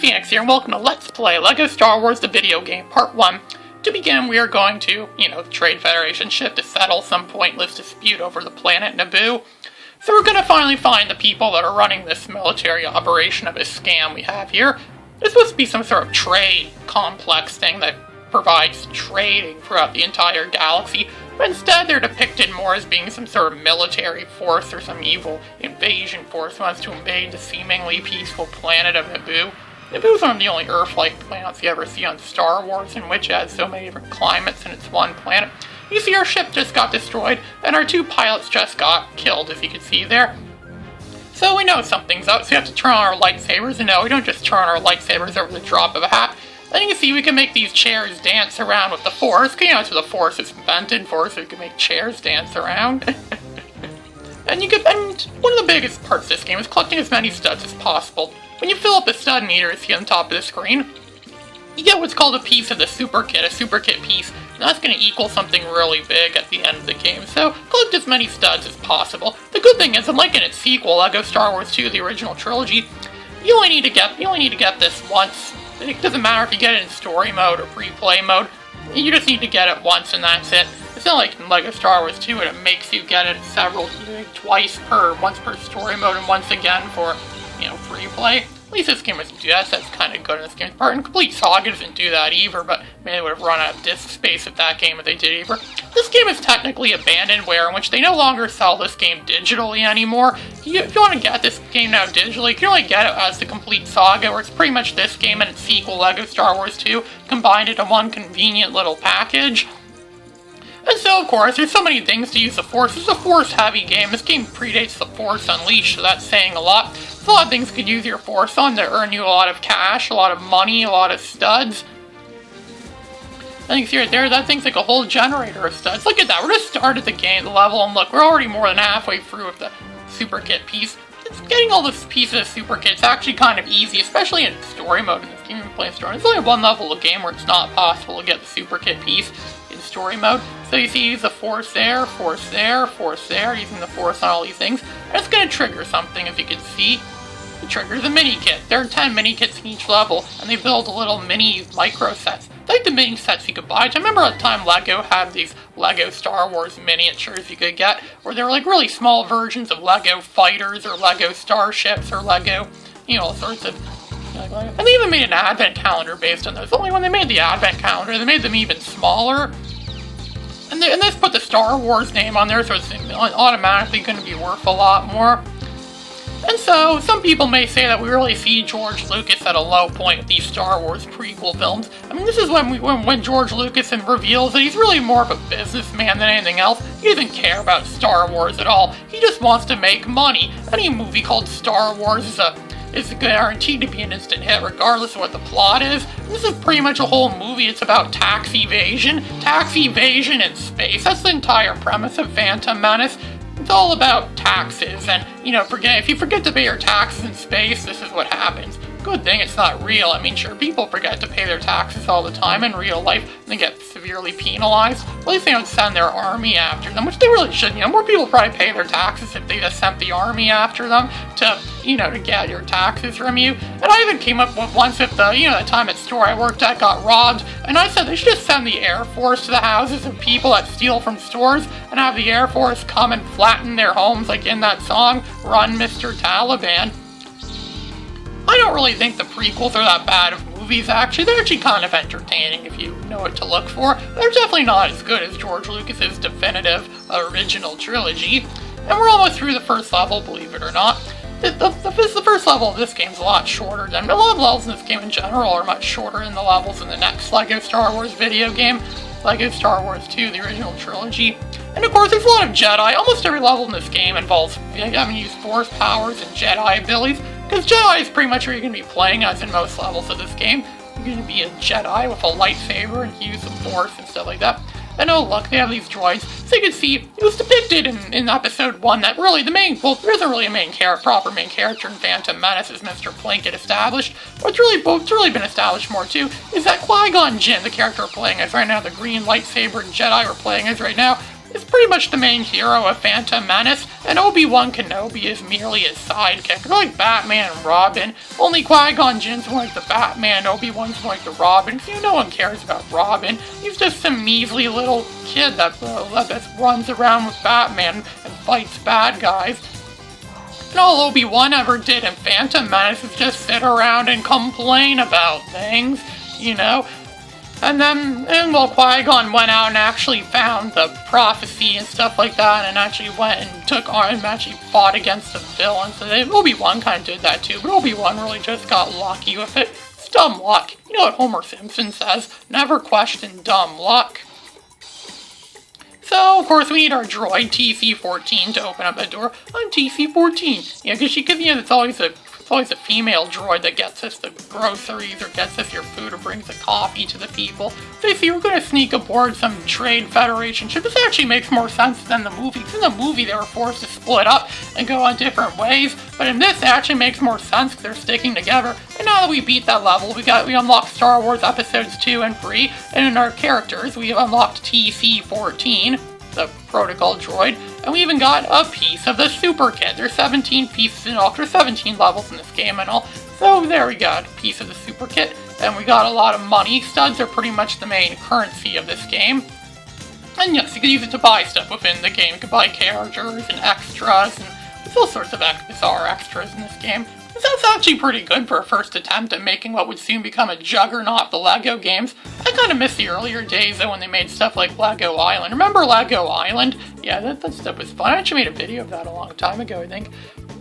Phoenix here, and welcome to Let's Play LEGO Star Wars The Video Game Part 1. To begin, we are going to, the Trade Federation ship to settle some pointless dispute over the planet Naboo. So we're going to finally find the people that are running this military operation of a scam we have here. It's supposed to be some sort of trade complex thing that provides trading throughout the entire galaxy, but instead they're depicted more as being some sort of military force or some evil invasion force who wants to invade the seemingly peaceful planet of Naboo. Naboo's one of the only Earth-like planets you ever see on Star Wars, in which it has so many different climates in its one planet. You see our ship just got destroyed, and our two pilots just got killed, as you can see there. So we know something's up, so we have to turn on our lightsabers, and no, we don't just turn on our lightsabers over the drop of a hat. And you can see we can make these chairs dance around with the Force, because that's what the Force is invented for, so we can make chairs dance around. And one of the biggest parts of this game is collecting as many studs as possible. When you fill up a stud meter, you see on top of the screen, you get what's called a piece of the super kit, a super kit piece, and that's going to equal something really big at the end of the game, so collect as many studs as possible. The good thing is, unlike in its sequel, LEGO Star Wars 2, the original trilogy, you only need to get this once. It doesn't matter if you get it in story mode or pre-play mode, you just need to get it once and that's it. It's not like in LEGO Star Wars 2 and it makes you get it once per story mode and once again for, free play. At least this game doesn't do that, so that's kind of good in this game's part. And Complete Saga doesn't do that either, but maybe they would have run out of disk space if that game if they did either. This game is technically abandonware, in which they no longer sell this game digitally anymore. If you want to get this game now digitally, you can only get it as the Complete Saga, where it's pretty much this game and its sequel, LEGO Star Wars 2, combined into one convenient little package. And so, of course, there's so many things to use the Force. It's a Force-heavy game. This game predates the Force Unleashed, so that's saying a lot. There's a lot of things you could use your Force on to earn you a lot of cash, a lot of money, a lot of studs. I think see right there, that thing's like a whole generator of studs. Look at that, we're just started the game, the level, and look, we're already more than halfway through with the Super Kit piece. Getting all this pieces of Super Kit's actually kind of easy, especially in story mode in this game. You're playing story. There's only one level of the game where it's not possible to get the Super Kit piece in story mode. So you see, use the Force there, Force there, Force there, using the Force on all these things. And it's going to trigger something, as you can see. It triggers a mini kit. There are 10 mini kits in each level, and they build little mini micro sets. They're like the mini sets you could buy. I remember at the time LEGO had these LEGO Star Wars miniatures you could get, where they were like really small versions of LEGO fighters, or LEGO starships, or LEGO, all sorts of... And they even made an advent calendar based on those. Only when they made the advent calendar, they made them even smaller. And they just put the Star Wars name on there, so it's automatically going to be worth a lot more. And so, some people may say that we really see George Lucas at a low point with these Star Wars prequel films. I mean, this is when George Lucas reveals that he's really more of a businessman than anything else. He doesn't care about Star Wars at all. He just wants to make money. Any movie called Star Wars is guaranteed to be an instant hit, regardless of what the plot is. This is pretty much a whole movie. It's about tax evasion in space. That's the entire premise of Phantom Menace. It's all about taxes, and, if you forget to pay your taxes in space, this is what happens. Good thing it's not real. I mean, sure, people forget to pay their taxes all the time in real life, and they get severely penalized. At least they don't send their army after them, which they really shouldn't. More people probably pay their taxes if they just sent the army after them to get your taxes from you. And I even came up with once if the time at store I worked at got robbed, and I said they should just send the Air Force to the houses of people that steal from stores and have the Air Force come and flatten their homes like in that song, Run Mr. Taliban. I don't really think the prequels are that bad of movies, actually. They're actually kind of entertaining if you know what to look for. They're definitely not as good as George Lucas's definitive original trilogy. And we're almost through the first level, believe it or not. The first level of this game is a lot shorter than... A lot of levels in this game in general are much shorter than the levels in the next LEGO Star Wars video game. LEGO Star Wars 2, the original trilogy. And of course, there's a lot of Jedi. Almost every level in this game involves having to use Force powers and Jedi abilities. Because Jedi is pretty much what you're going to be playing as in most levels of this game. You're going to be a Jedi with a lightsaber and use the Force and stuff like that. And oh look, they have these droids. So you can see, it was depicted in episode 1 that really there isn't really a proper main character in Phantom Menace as Mr. Plinkett established. What's really been established more too, is that Qui-Gon Jinn, the character we're playing as right now, the green lightsaber Jedi we're playing as right now, is pretty much the main hero of Phantom Menace, and Obi-Wan Kenobi is merely his sidekick. They're like Batman and Robin, only Qui-Gon Jinn's more like the Batman, Obi-Wan's more like the Robin. So no one cares about Robin. He's just some measly little kid that runs around with Batman and fights bad guys. And all Obi-Wan ever did in Phantom Menace is just sit around and complain about things, you know? And while Qui-Gon went out and actually found the prophecy and stuff like that, and actually went and took on and actually fought against the villain, so Obi-Wan kind of did that too, but Obi-Wan really just got lucky with it. It's dumb luck. You know what Homer Simpson says, never question dumb luck. So, of course, we need our droid, TC-14, to open up the door. I'm TC-14. Yeah, because it's always a female droid that gets us the groceries or gets us your food or brings the coffee to the people. So you see, we're going to sneak aboard some Trade Federation ship. This actually makes more sense than the movie. In the movie, they were forced to split up and go on different ways. But in this, it actually makes more sense because they're sticking together. And now that we beat that level, we unlocked Star Wars Episodes 2 and 3. And in our characters, we have unlocked TC-14, the protocol droid, and we even got a piece of the super kit. There's 17 pieces in all. There's 17 levels in this game and all. So there we got a piece of the super kit, and we got a lot of money. Studs are pretty much the main currency of this game. And yes, you can use it to buy stuff within the game. You can buy characters and extras, and there's all sorts of bizarre extras in this game. That's actually pretty good for a first attempt at making what would soon become a juggernaut of the LEGO games. I kind of miss the earlier days though when they made stuff like Lego Island. Remember Lego Island? Yeah, that stuff was fun. I actually made a video of that a long time ago, I think.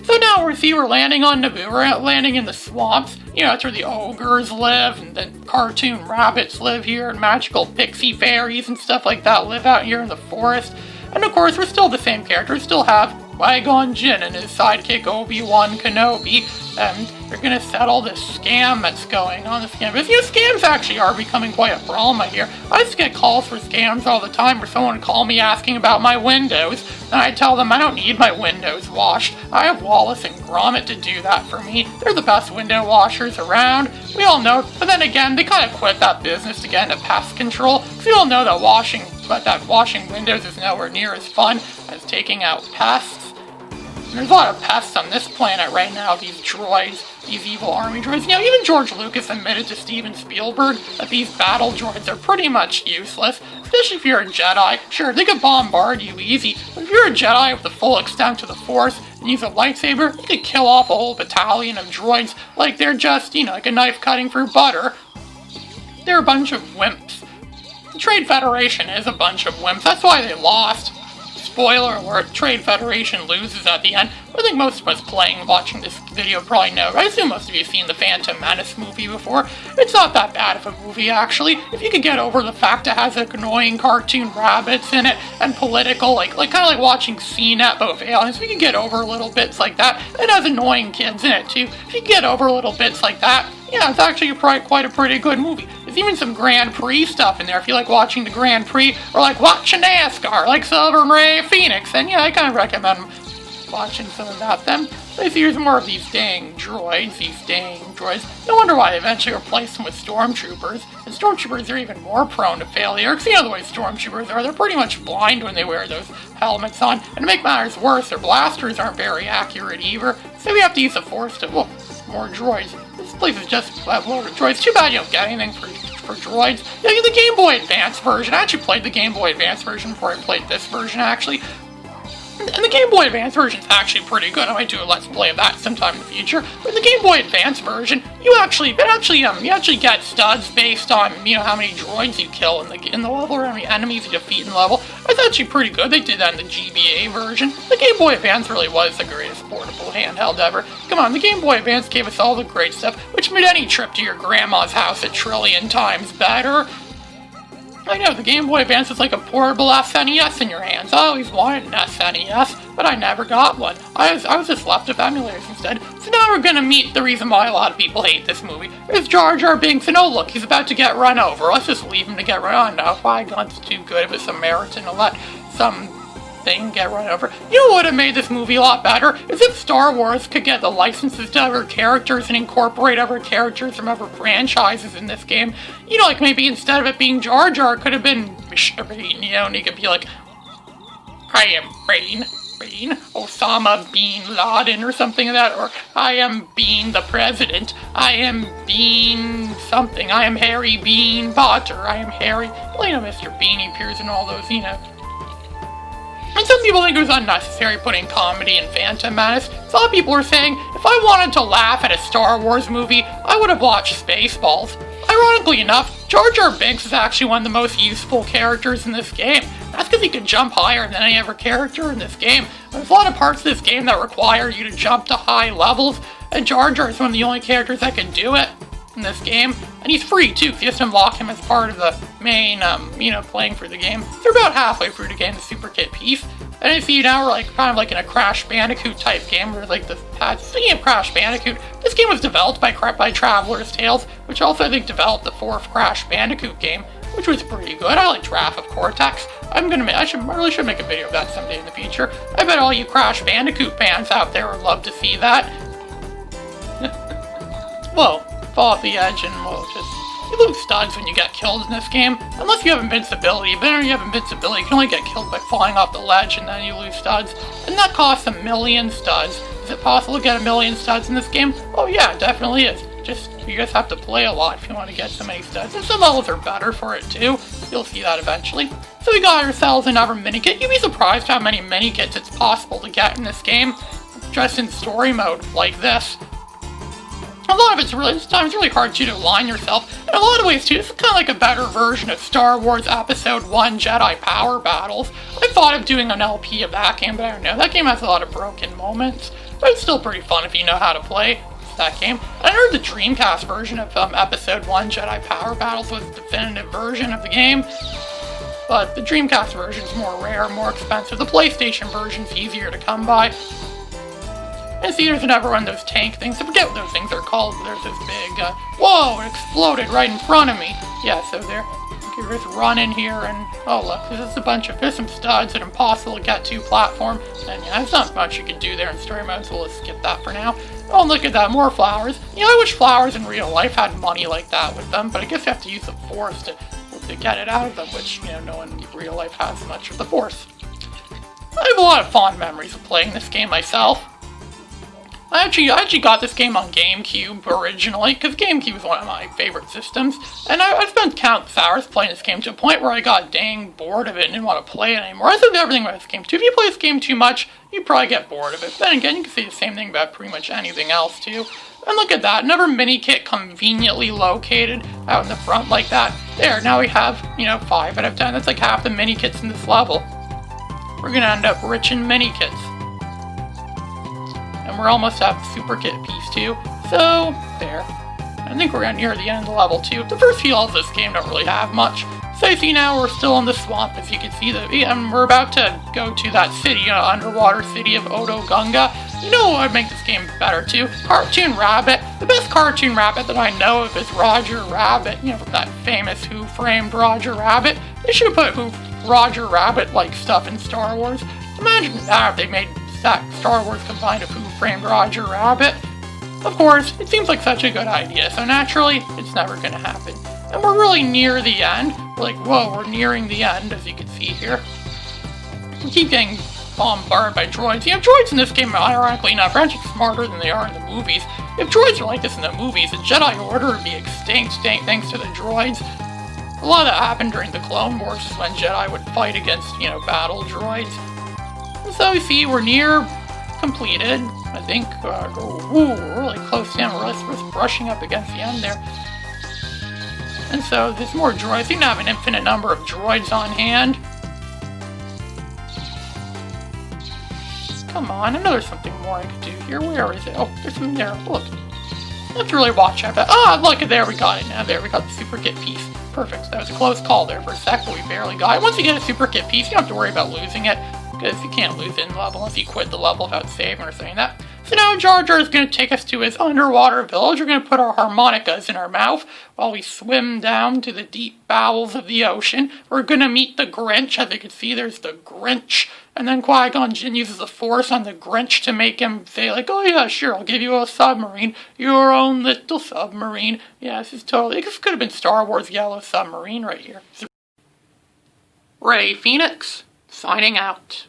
So now we're landing on Naboo. We're landing in the swamps. You know, that's where the ogres live, and the cartoon rabbits live here, and magical pixie fairies and stuff like that live out here in the forest. And of course, we're still the same characters. Still have Qui-Gon Jinn and his sidekick Obi-Wan Kenobi, and they're gonna settle this scam that's going on. But scams actually are becoming quite a problem, I hear. I used to get calls for scams all the time where someone would call me asking about my windows, and I tell them I don't need my windows washed. I have Wallace and Gromit to do that for me. They're the best window washers around. We all know, but then again, they kind of quit that business to get into pest control, because we all know that washing windows is nowhere near as fun as taking out pests. And there's a lot of pests on this planet right now, these droids, these evil army droids. You know, even George Lucas admitted to Steven Spielberg that these battle droids are pretty much useless, especially if you're a Jedi. Sure, they could bombard you easy, but if you're a Jedi with the full extent of the Force and use a lightsaber, you could kill off a whole battalion of droids like they're just, like a knife cutting through butter. They're a bunch of wimps. The Trade Federation is a bunch of wimps. That's why they lost. Spoiler alert, Trade Federation loses at the end. I think most of us watching this video probably know. I assume most of you have seen the Phantom Menace movie before. It's not that bad of a movie, actually. If you could get over the fact it has annoying cartoon rabbits in it, and political, kind of like watching CNET, but with aliens. If you could get over little bits like that, it has annoying kids in it, too. If you could get over little bits like that, yeah, it's actually quite a pretty good movie. There's even some Grand Prix stuff in there if you like watching the Grand Prix, or like watching NASCAR, like Silver and Ray Phoenix, and yeah, I kind of recommend watching some of that then. So here's more of these dang droids, No wonder why they eventually replaced them with stormtroopers, and stormtroopers are even more prone to failure, because you know the way stormtroopers are, they're pretty much blind when they wear those helmets on, and to make matters worse, their blasters aren't very accurate either, so we have to use the Force to, more droids. This place is just loaded with droids. Too bad you don't get anything for droids. Yeah, the Game Boy Advance version. I actually played the Game Boy Advance version before I played this version, actually. And the Game Boy Advance version is actually pretty good. I might do a Let's Play of that sometime in the future. But in the Game Boy Advance version, you actually get studs based on how many droids you kill in the level or how many enemies you defeat in the level. That's actually pretty good. They did that in the GBA version. The Game Boy Advance really was the greatest portable handheld ever. Come on, the Game Boy Advance gave us all the great stuff, which made any trip to your grandma's house a trillion times better. I know, the Game Boy Advance is like a portable SNES in your hands. I always wanted an SNES, but I never got one. I was just left with emulators instead. So now we're gonna meet the reason why a lot of people hate this movie. There's Jar Jar Binks, and oh look, he's about to get run over. Let's just leave him to get run over. No, Qui-Gon's too good of a Samaritan to let some thing get run over. You know what would have made this movie a lot better? Is if Star Wars could get the licenses to other characters and incorporate other characters from other franchises in this game. Like maybe instead of it being Jar Jar, it could have been, and he could be like, I am Rain Osama Bin Laden or something like that, or I am Bean the President, I am Bean something, I am Harry Bean Potter, I am Harry, well, you know, Mr. Bean, he appears in all those, you know. And some people think it was unnecessary putting comedy in Phantom Menace. So a lot of people are saying, if I wanted to laugh at a Star Wars movie, I would have watched Spaceballs. Ironically enough, Jar Jar Binks is actually one of the most useful characters in this game. That's because he can jump higher than any other character in this game. There's a lot of parts of this game that require you to jump to high levels, and Jar Jar is one of the only characters that can do it in this game. And he's free too, because you have to unlock him as part of the main, playing through the game. They're about halfway through the game, the Super Kit piece. And I see now we're like kind of like in a Crash Bandicoot type game where like the speaking of Crash Bandicoot, this game was developed by Traveler's Tales, which also I think developed the fourth Crash Bandicoot game, which was pretty good. I like Wrath of Cortex. I really should make a video of that someday in the future. I bet all you Crash Bandicoot fans out there would love to see that. Whoa, fall off the edge and we'll just... You lose studs when you get killed in this game, unless you have invincibility. But when you have invincibility, you can only get killed by falling off the ledge and then you lose studs. And that costs 1,000,000 studs. Is it possible to get 1,000,000 studs in this game? Oh yeah, it definitely is. You just have to play a lot if you want to get so many studs. And some levels are better for it too. You'll see that eventually. So we got ourselves another mini-kit. You'd be surprised how many mini-kits it's possible to get in this game, just in story mode like this. A lot of it's really hard to align yourself. In a lot of ways too, this is kind of like a better version of Star Wars Episode 1 Jedi Power Battles. I thought of doing an LP of that game, but I don't know. That game has a lot of broken moments, but it's still pretty fun if you know how to play that game. I heard the Dreamcast version of Episode 1 Jedi Power Battles was the definitive version of the game, but the Dreamcast version is more rare, more expensive. The PlayStation version is easier to come by. And see, there's another one of those tank things. I forget what those things are called, but there's this big, whoa, it exploded right in front of me. Yeah, so there. You can just run in here and, oh look, there's some studs, an impossible to get to platform. And yeah, there's not much you can do there in story mode, so let's skip that for now. Oh, look at that, more flowers. You know, I wish flowers in real life had money like that with them, but I guess you have to use the Force to get it out of them, which, you know, no one in real life has much of the Force. I have a lot of fond memories of playing this game myself. I actually got this game on GameCube originally, because GameCube is one of my favorite systems, and I spent countless hours playing this game to a point where I got dang bored of it and didn't want to play it anymore. I think everything about this game too. If you play this game too much, you probably get bored of it. Then again, you can say the same thing about pretty much anything else too. And look at that, another mini-kit conveniently located out in the front like that. There, now we have, 5 out of 10. That's like half the mini-kits in this level. We're gonna end up rich in mini-kits. And we're almost at the Super Kit piece too, so there. I think we're near the end of the level too. The first few levels of this game don't really have much. So you see now we're still in the swamp, as you can see, and we're about to go to that city, underwater city of Odo Gunga. You know what would make this game better too? Cartoon Rabbit. The best cartoon rabbit that I know of is Roger Rabbit, from that famous Who Framed Roger Rabbit. They should have put Roger Rabbit-like stuff in Star Wars. Imagine that if they made that Star Wars combined of Who Framed Roger Rabbit. Of course, it seems like such a good idea, so naturally, it's never gonna happen. And we're really near the end. We're nearing the end, as you can see here. We keep getting bombarded by droids. Droids in this game, ironically enough, are actually smarter than they are in the movies. If droids were like this in the movies, the Jedi Order would be extinct thanks to the droids. A lot of that happened during the Clone Wars, when Jedi would fight against, battle droids. So you see, we're near completed, I think. We're really close in. We're just brushing up against the end there. And so there's more droids. You can have an infinite number of droids on hand. Come on, I know there's something more I could do here. Where is it? Oh, there's something there. Look. Let's really watch out. Look, there we got it now. There we got the Super Kit piece. Perfect. That was a close call there for a sec, but we barely got it. Once you get a Super Kit piece, you don't have to worry about losing it, because you can't lose it in the level unless you quit the level without saving or saying that. So now Jar Jar is going to take us to his underwater village. We're going to put our harmonicas in our mouth while we swim down to the deep bowels of the ocean. We're going to meet the Grinch. As you can see, there's the Grinch. And then Qui-Gon Jinn uses the Force on the Grinch to make him say, oh yeah, sure, I'll give you a submarine. Your own little submarine. Yeah, this could have been Star Wars Yellow Submarine right here. Ray Phoenix, signing out.